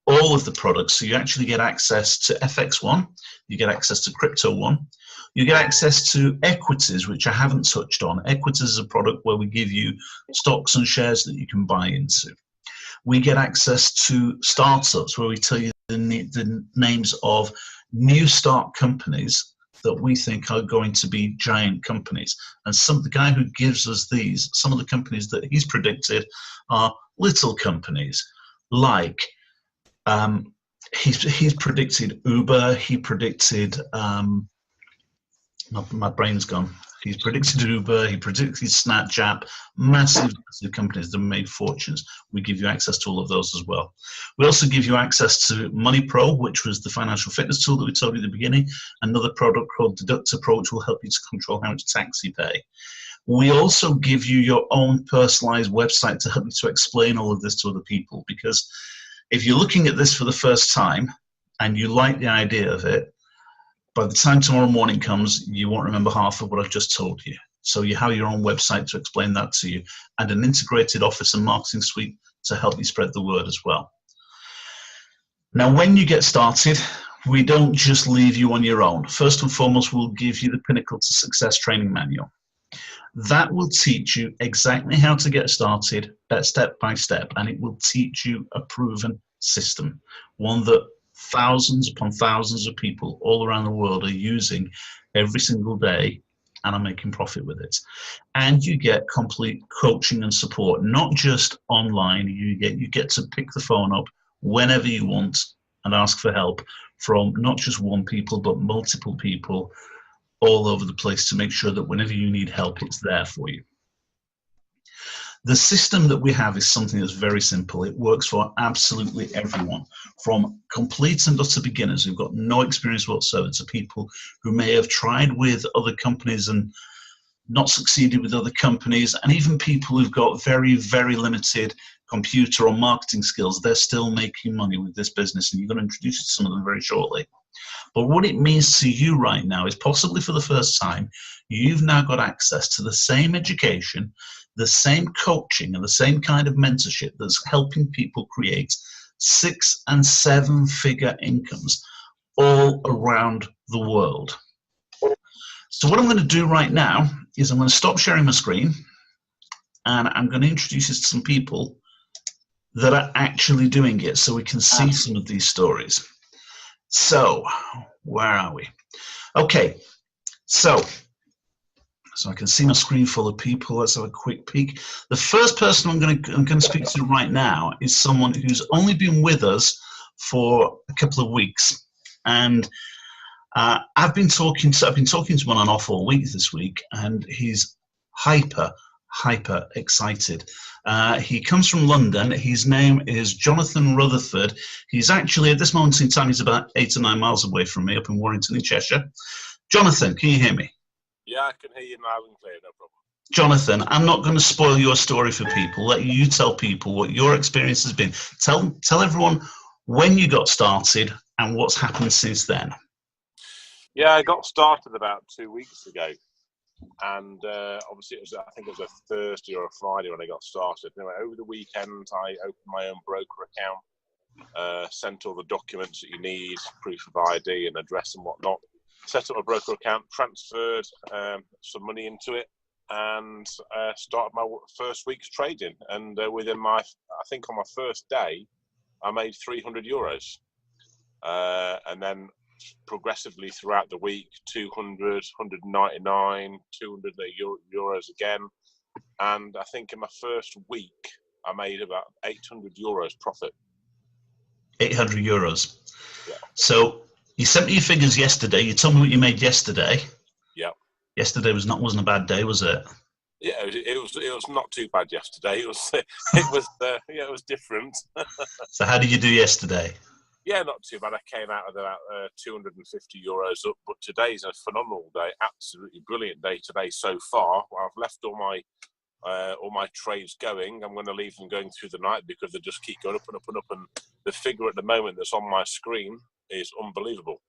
all of the products. So you actually get access to FX1, you get access to Crypto One, you get access to equities, which I haven't touched on. Equities is a product where we give you stocks and shares that you can buy into. We get access to startups, where we tell you the names of new start companies that we think are going to be giant companies. And the guy who gives us these, some of the companies that he's predicted are little companies, like he's predicted Uber, he predicted, my brain's gone. He's predicted Uber, he predicted Snapchat, massive companies that made fortunes. We give you access to all of those as well. We also give you access to Money Pro, which was the financial fitness tool that we told you at the beginning. Another product called Deductor Pro, which will help you to control how much tax you pay. We also give you your own personalized website to help you to explain all of this to other people, because if you're looking at this for the first time and you like the idea of it, by the time tomorrow morning comes, you won't remember half of what I've just told you. So you have your own website to explain that to you, and an integrated office and marketing suite to help you spread the word as well. Now, when you get started, we don't just leave you on your own. First and foremost, we'll give you the Pinnacle to Success training manual. That will teach you exactly how to get started, step by step, and it will teach you a proven system, one that thousands upon thousands of people all around the world are using every single day and are making profit with it. And you get complete coaching and support, not just online. You get to pick the phone up whenever you want and ask for help from not just one people, but multiple people all over the place to make sure that whenever you need help, it's there for you. The system that we have is something that's very simple. It works for absolutely everyone, from complete and utter beginners who've got no experience whatsoever to people who may have tried with other companies and not succeeded with other companies, and even people who've got very, very limited computer or marketing skills. They're still making money with this business, and you're going to introduce you to some of them very shortly. But what it means to you right now is, possibly for the first time, you've now got access to the same education, the same coaching, and the same kind of mentorship that's helping people create 6- and 7-figure incomes all around the world. So what I'm going to do right now is I'm going to stop sharing my screen, and I'm going to introduce you to some people that are actually doing it so we can see some of these stories. So where are we? Okay, so I can see my screen full of people. Let's have a quick peek. The first person I'm going to speak to right now is someone who's only been with us for a couple of weeks, and I've been talking to him on and off all week this week, and he's hyper excited. He comes from London. His name is Jonathan Rutherford. He's actually, at this moment in time, he's about 8 or 9 miles away from me up in Warrington in Cheshire. Jonathan, can you hear me? Yeah, I can hear you loud and clear, no problem. Jonathan, I'm not going to spoil your story for people. Let you tell people what your experience has been. Tell everyone when you got started and what's happened since then. Yeah, I got started about 2 weeks ago, and obviously I think it was a Thursday or a Friday when I got started. Anyway, over the weekend I opened my own broker account, sent all the documents that you need, proof of ID and address and whatnot, set up a broker account, transferred some money into it, and started my first week's trading. And within I think on my first day, I made €300. And then progressively throughout the week, 200, 199, 200 euros again. And I think in my first week, I made about €800 profit. €800. Yeah. So you sent me your figures yesterday. You told me what you made yesterday. Yeah. Yesterday wasn't a bad day, was it? Yeah, it was not too bad yesterday. It was different. So how did you do yesterday? Yeah, not too bad. I came out with about €250 up, but today's a phenomenal day. Absolutely brilliant day today so far. I've left all my trades going. I'm going to leave them going through the night because they just keep going up and up and up. And the figure at the moment that's on my screen is unbelievable.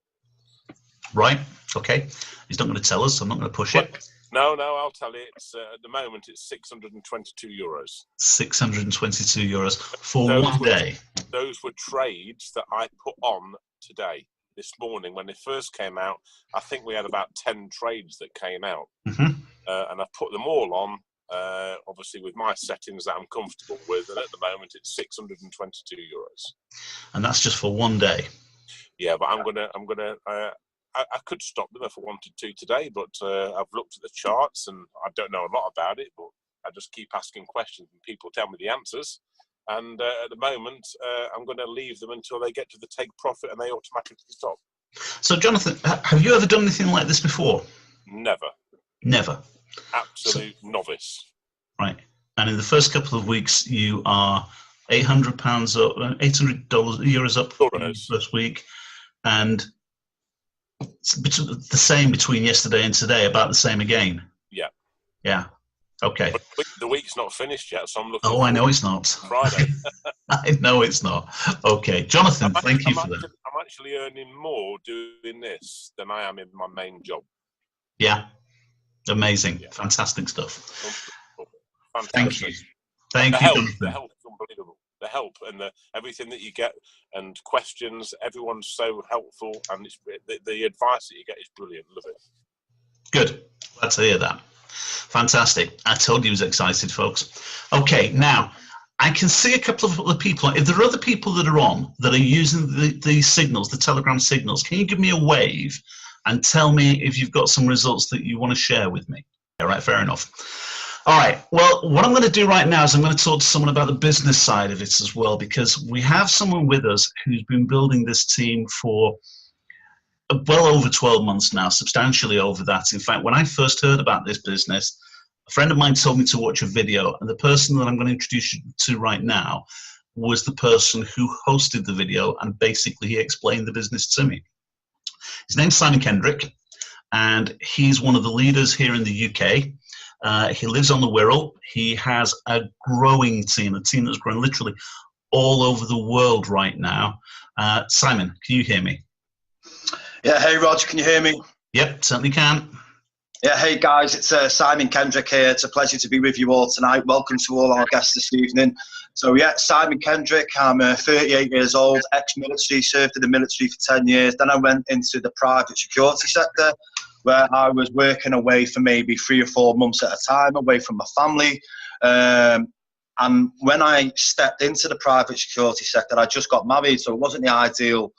Right. Okay. He's not going to tell us. So I'm not going to push it. No, I'll tell you. It's at the moment it's €622. €622 for one day. Those were trades that I put on today, this morning. When they first came out, I think we had about 10 trades that came out. Mm-hmm. And I've put them all on, obviously with my settings that I'm comfortable with. And at the moment, it's €622. And that's just for one day. Yeah, but I'm gonna. I could stop them if I wanted to today, but I've looked at the charts and I don't know a lot about it. But I just keep asking questions and people tell me the answers. And at the moment, I'm going to leave them until they get to the take profit and they automatically stop. So, Jonathan, have you ever done anything like this before? Never. Never. Absolute novice. Right. And in the first couple of weeks, you are £800 up, €800 up in the first week, and it's the same between yesterday and today, about the same again. Yeah. Yeah. Okay. But the week's not finished yet, so I'm looking. Oh, I know it's not. Friday. I know it's not. Okay, Jonathan, thank you for that. I'm actually earning more doing this than I am in my main job. Yeah. Amazing. Yeah. Fantastic stuff. Fantastic. Thank you. Thank you, Jonathan. The help is unbelievable. The help and everything that you get and questions, everyone's so helpful, and the advice that you get is brilliant. Love it. Good. Glad to hear that. Fantastic. I told you he was excited, folks. Okay, now, I can see a couple of other people. If there are other people that are on that are using the signals, the Telegram signals, can you give me a wave and tell me if you've got some results that you want to share with me? All right, fair enough. All right, well, what I'm going to do right now is I'm going to talk to someone about the business side of it as well, because we have someone with us who's been building this team for well over 12 months now, substantially over that. In fact, when I first heard about this business, a friend of mine told me to watch a video, and the person that I'm going to introduce you to right now was the person who hosted the video, and basically he explained the business to me. His name's Simon Kendrick, and he's one of the leaders here in the UK. He lives on the Wirral. He has a growing team, a team that's growing literally all over the world right now. Simon, can you hear me? Yeah, hey Roger, can you hear me? Yep, certainly can. Yeah, hey guys, it's Simon Kendrick here. It's a pleasure to be with you all tonight. Welcome to all our guests this evening. So yeah, Simon Kendrick, I'm 38 years old, ex-military, served in the military for 10 years. Then I went into the private security sector, where I was working away for maybe 3 or 4 months at a time, away from my family. And when I stepped into the private security sector, I just got married, so it wasn't the ideal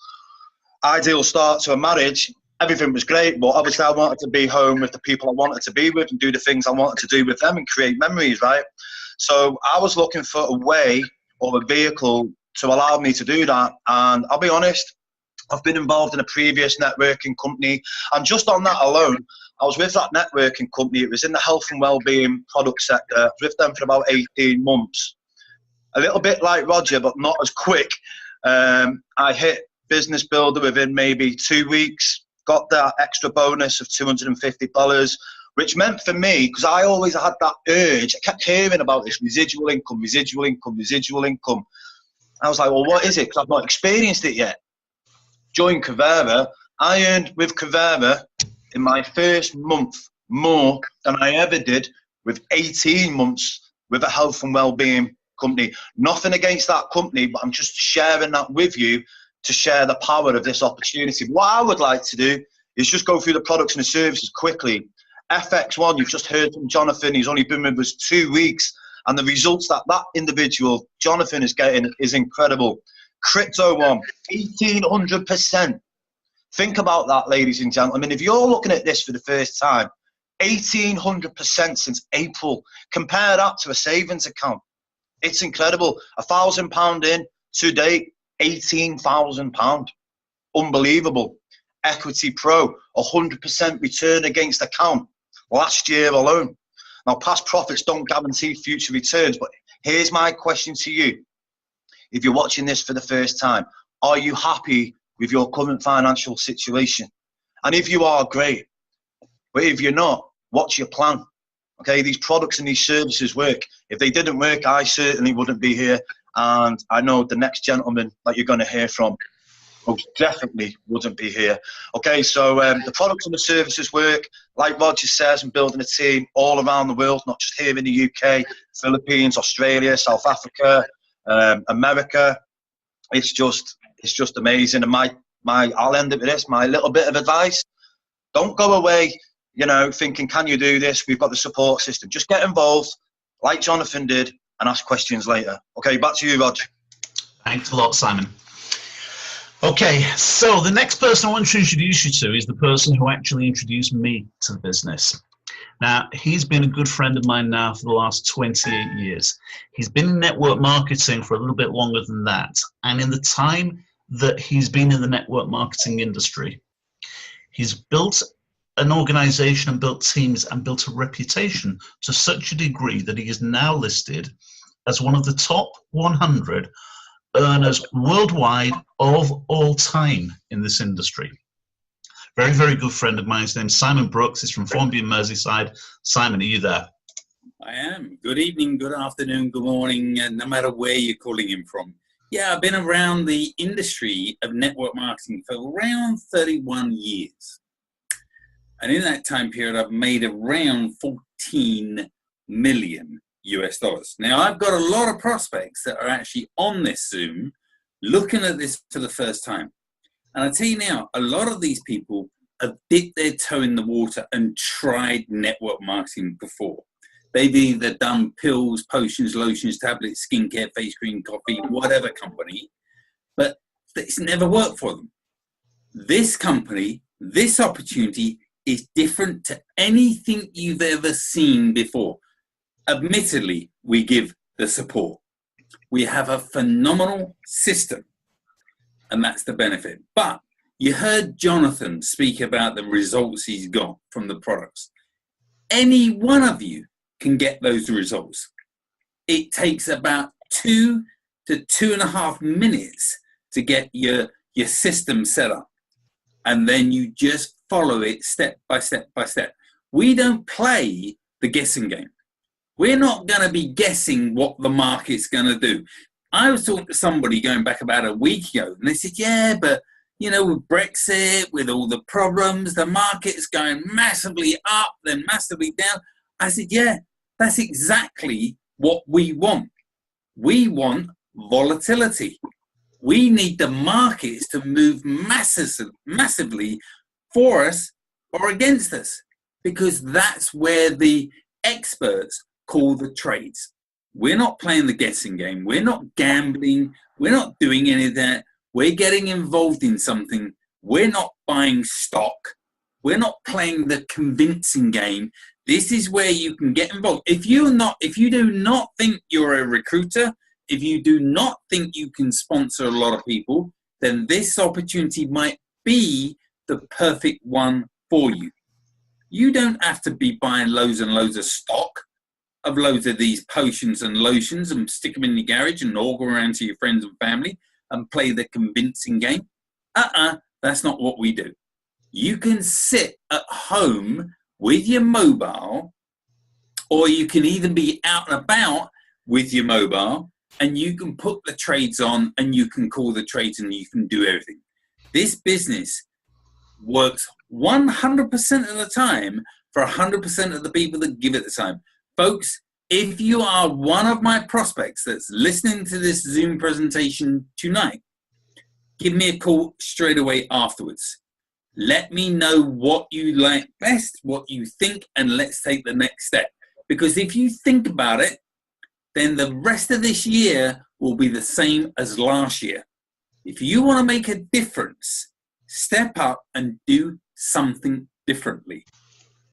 start to a marriage. Everything was great, but obviously I wanted to be home with the people I wanted to be with and do the things I wanted to do with them and create memories, right? So I was looking for a way or a vehicle to allow me to do that. And I'll be honest, I've been involved in a previous networking company, and just on that alone, I was with that networking company. It was in the health and well-being product sector. I was with them for about 18 months. A little bit like Roger, but not as quick. I hit Business Builder within maybe 2 weeks, got that extra bonus of $250, which meant for me, because I always had that urge, I kept hearing about this residual income. I was like, well, what is it? Because I've not experienced it yet. Joined Kuvera. I earned with Kuvera in my first month more than I ever did with 18 months with a health and well-being company. Nothing against that company, but I'm just sharing that with you to share the power of this opportunity. What I would like to do is just go through the products and the services quickly. FX1, you've just heard from Jonathan. He's only been with us 2 weeks, and the results that individual, Jonathan, is getting is incredible. Crypto one, 1,800%. Think about that, ladies and gentlemen. If you're looking at this for the first time, 1,800% since April. Compare that to a savings account. It's incredible. £1,000 in to date, £18,000. Unbelievable. Equity Pro, 100% return against account last year alone. Now, past profits don't guarantee future returns, but here's my question to you. If you're watching this for the first time, are you happy with your current financial situation? And if you are, great. But if you're not, what's your plan? Okay, these products and these services work. If they didn't work, I certainly wouldn't be here. And I know the next gentleman that you're going to hear from most definitely wouldn't be here. Okay, so the products and the services work, like Roger says, and building a team all around the world, not just here in the UK, Philippines, Australia, South Africa, America. It's just amazing. And I'll end it with this, my little bit of advice. Don't go away, thinking, can you do this? We've got the support system. Just get involved, like Jonathan did, and ask questions later. Okay, back to you, Rog. Thanks a lot, Simon. Okay, so the next person I want to introduce you to is the person who actually introduced me to the business. Now, he's been a good friend of mine now for the last 28 years. He's been in network marketing for a little bit longer than that. And in the time that he's been in the network marketing industry, he's built an organization and built teams and built a reputation to such a degree that he is now listed as one of the top 100 earners worldwide of all time in this industry. Very, very good friend of mine. His name's Simon Brooks. He's from Formby in Merseyside. Simon, are you there? I am. Good evening, good afternoon, good morning, no matter where you're calling in from. Yeah, I've been around the industry of network marketing for around 31 years. And in that time period, I've made around 14 million US dollars. Now, I've got a lot of prospects that are actually on this Zoom looking at this for the first time. And I tell you now, a lot of these people have dipped their toe in the water and tried network marketing before. They've either done pills, potions, lotions, tablets, skincare, face cream, coffee, whatever company, but it's never worked for them. This company, this opportunity is different to anything you've ever seen before. Admittedly, we give the support. We have a phenomenal system, and that's the benefit. But you heard Jonathan speak about the results he's got from the products. Any one of you can get those results. It takes about 2 to 2.5 minutes to get your system set up. And then you just follow it step by step by step. We don't play the guessing game. We're not going to be guessing what the market's going to do. I was talking to somebody going back about a week ago, and they said, yeah, but, with Brexit, with all the problems, the market's going massively up, then massively down. I said, yeah, that's exactly what we want. We want volatility. We need the markets to move massively for us or against us, because that's where the experts call the trades. We're not playing the guessing game. We're not gambling. We're not doing any of that. We're getting involved in something. We're not buying stock. We're not playing the convincing game. This is where you can get involved. If you do not think you're a recruiter, if you do not think you can sponsor a lot of people, then this opportunity might be the perfect one for you. You don't have to be buying loads and loads of stock of loads of these potions and lotions and stick them in your garage and all go around to your friends and family and play the convincing game. That's not what we do. You can sit at home with your mobile, or you can even be out and about with your mobile, and you can put the trades on and you can call the trades and you can do everything. This business works 100% of the time for 100% of the people that give it the time. Folks, if you are one of my prospects that's listening to this Zoom presentation tonight, give me a call straight away afterwards. Let me know what you like best, what you think, and let's take the next step. Because if you think about it, then the rest of this year will be the same as last year. If you want to make a difference, step up and do something differently.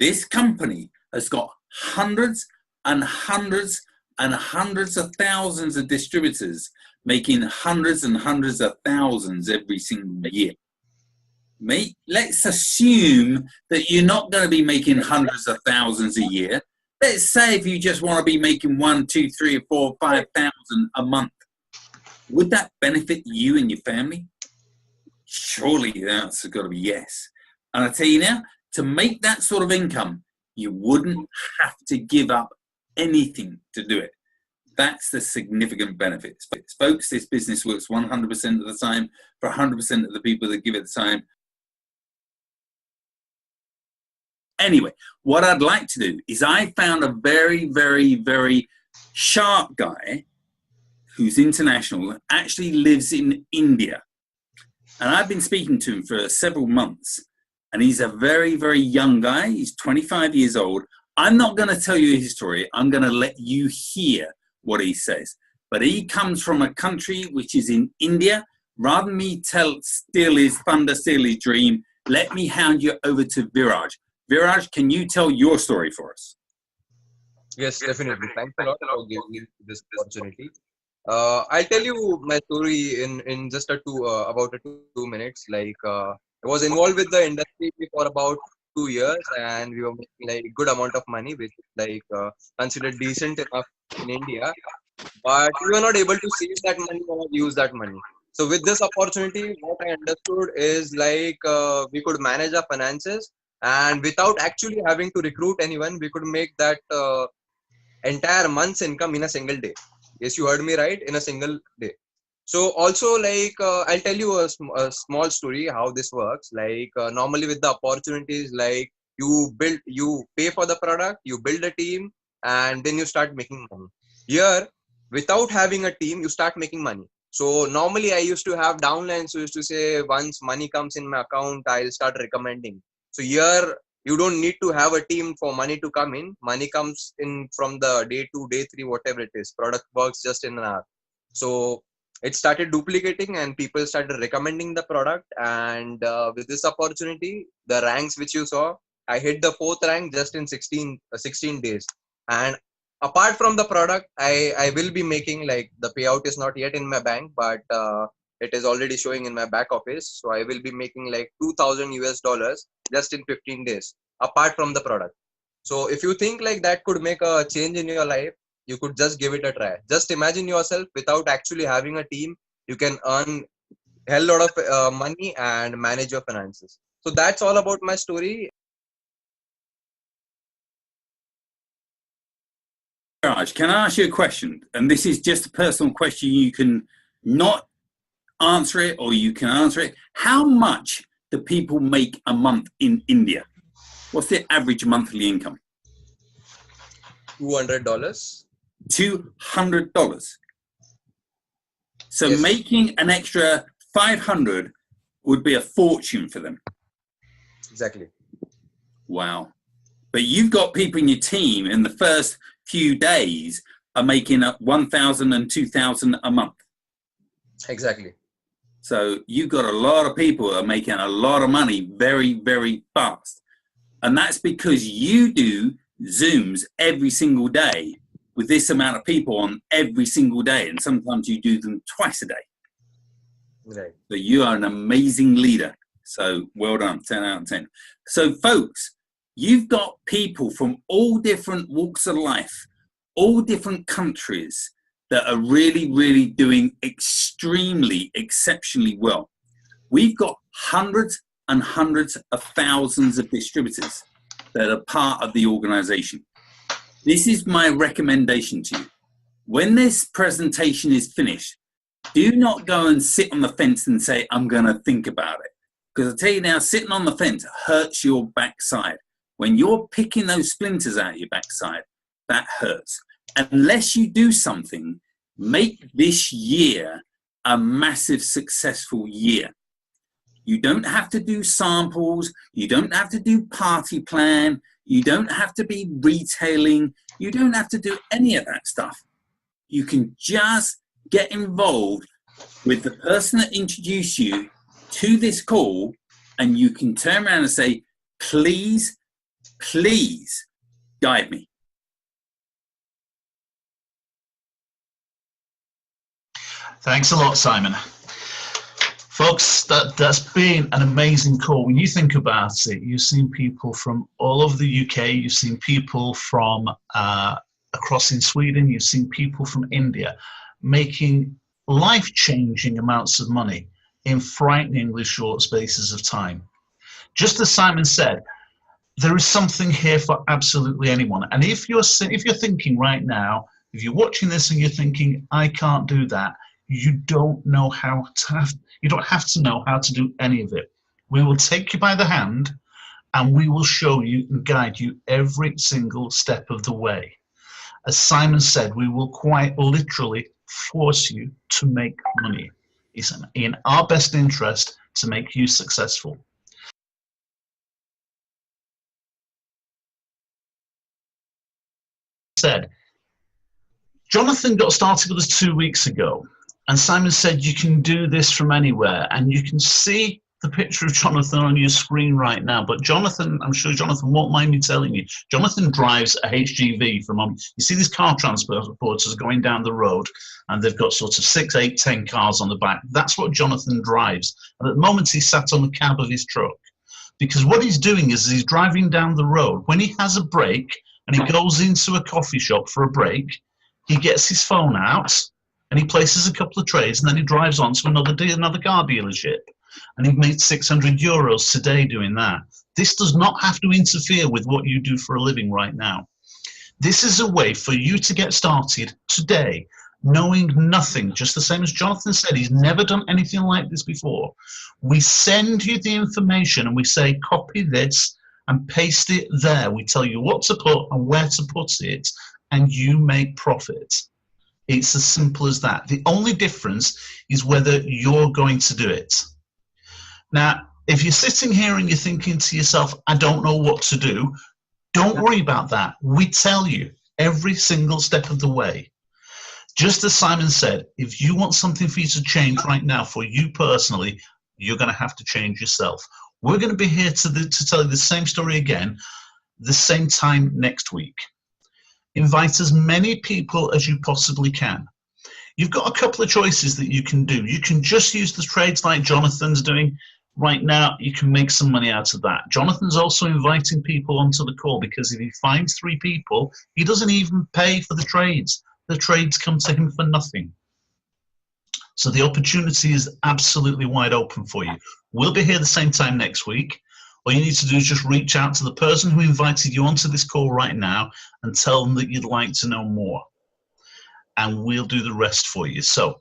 This company has got hundreds and hundreds and hundreds of thousands of distributors making hundreds and hundreds of thousands every single year. Mate, let's assume that you're not going to be making hundreds of thousands a year. Let's say if you just want to be making 1, 2, 3, 4, 5,000 a month. Would that benefit you and your family? Surely the answer's got to be yes. And I tell you now, to make that sort of income, you wouldn't have to give up anything to do it. That's the significant benefit. Folks, this business works 100% of the time for 100% of the people that give it the time. Anyway, what I'd like to do is I found a very, very, very sharp guy who's international, actually lives in India. And I've been speaking to him for several months. And he's a very, very young guy. He's 25 years old. I'm not going to tell you his story. I'm going to let you hear what he says. But he comes from a country which is in India. Rather than me steal his thunder, steal his dream, let me hand you over to Viraj. Viraj, can you tell your story for us? Yes, definitely. Thanks a lot for giving me this opportunity. I'll tell you my story in just about 2 minutes. Like I was involved with the industry for about 2 years, and we were making like good amount of money, which is like considered decent enough in India. But we were not able to save that money or use that money. So with this opportunity, what I understood is like we could manage our finances, and without actually having to recruit anyone, we could make that entire month's income in a single day. Yes, you heard me right, in a single day. So also like I'll tell you a small story how this works. Like normally with the opportunities, like you pay for the product, you build a team, and then you start making money. Here, without having a team, you start making money. So normally I used to have downlines who used to say, once money comes in my account, I'll start recommending. So here, you don't need to have a team for money to come in. Money comes in from the day 2, day 3, whatever it is. Product works just in an hour. So it started duplicating and people started recommending the product. And with this opportunity, the ranks which you saw, I hit the 4th rank just in 16 days. And apart from the product, I will be making, like, the payout is not yet in my bank, but it is already showing in my back office. So I will be making like $2,000 just in 15 days, apart from the product. So if you think like that could make a change in your life, you could just give it a try. Just imagine yourself without actually having a team, you can earn a hell lot of money and manage your finances. So that's all about my story. Raj, can I ask you a question? And this is just a personal question. You can not answer it or you can answer it. How much do people make a month in India? What's their average monthly income? $200. $200. So yes. Making an extra 500 would be a fortune for them. Exactly. Wow. But you've got people in your team in the first few days are making up 1,000 and 2,000 a month. Exactly. So you've got a lot of people that are making a lot of money very, very fast. And that's because you do Zooms every single day with this amount of people on every single day. And sometimes you do them twice a day. Right. So you are an amazing leader. So well done, 10 out of 10. So folks, you've got people from all different walks of life, all different countries that are really, really doing extremely, exceptionally well. We've got hundreds and hundreds of thousands of distributors that are part of the organization. This is my recommendation to you. When this presentation is finished, do not go and sit on the fence and say, I'm going to think about it. Because I tell you now, sitting on the fence hurts your backside. When you're picking those splinters out of your backside, that hurts. Unless you do something, make this year a massive successful year. You don't have to do samples. You don't have to do party plan. You don't have to be retailing. You don't have to do any of that stuff. You can just get involved with the person that introduced you to this call, and you can turn around and say, please, please guide me. Thanks a lot, Simon. Folks, that's been an amazing call. When you think about it, you've seen people from all over the UK, you've seen people from across in Sweden, you've seen people from India making life-changing amounts of money in frighteningly short spaces of time. Just as Simon said, there is something here for absolutely anyone. And if you're thinking right now, If you're watching this and you're thinking, I can't do that, you don't know how to you don't have to know how to do any of it. We will take you by the hand and we will show you and guide you every single step of the way. As Simon said, we will quite literally force you to make money. It's in our best interest to make you successful. Said, Jonathan got started with us 2 weeks ago, and Simon said you can do this from anywhere, and you can see the picture of Jonathan on your screen right now. But Jonathan, I'm sure Jonathan won't mind me telling you, Jonathan drives a HGV from you see these car transporters going down the road, and they've got sort of 6, 8, 10 cars on the back. That's what Jonathan drives. And at the moment he's sat on the cab of his truck, because what he's doing is he's driving down the road. When he has a break and he goes into a coffee shop for a break, he gets his phone out and he places a couple of trays, and then he drives on to another car dealership. And he made €600 today doing that. This does not have to interfere with what you do for a living right now. This is a way for you to get started today, knowing nothing, just the same as Jonathan said, he's never done anything like this before. We send you the information and we say, copy this and paste it there. We tell you what to put and where to put it, and you make profit. It's as simple as that. The only difference is whether you're going to do it. Now, if you're sitting here and you're thinking to yourself, I don't know what to do, don't worry about that. We tell you every single step of the way. Just as Simon said, if you want something for you to change right now for you personally, you're going to have to change yourself. We're going to be here to tell you the same story again, the same time next week. Invite as many people as you possibly can. You've got a couple of choices that you can do. You can just use the trades like Jonathan's doing right now. You can make some money out of that. Jonathan's also inviting people onto the call, because if he finds 3 people, he doesn't even pay for the trades. The trades come to him for nothing. So the opportunity is absolutely wide open for you. We'll be here the same time next week. All you need to do is just reach out to the person who invited you onto this call right now and tell them that you'd like to know more. And we'll do the rest for you. So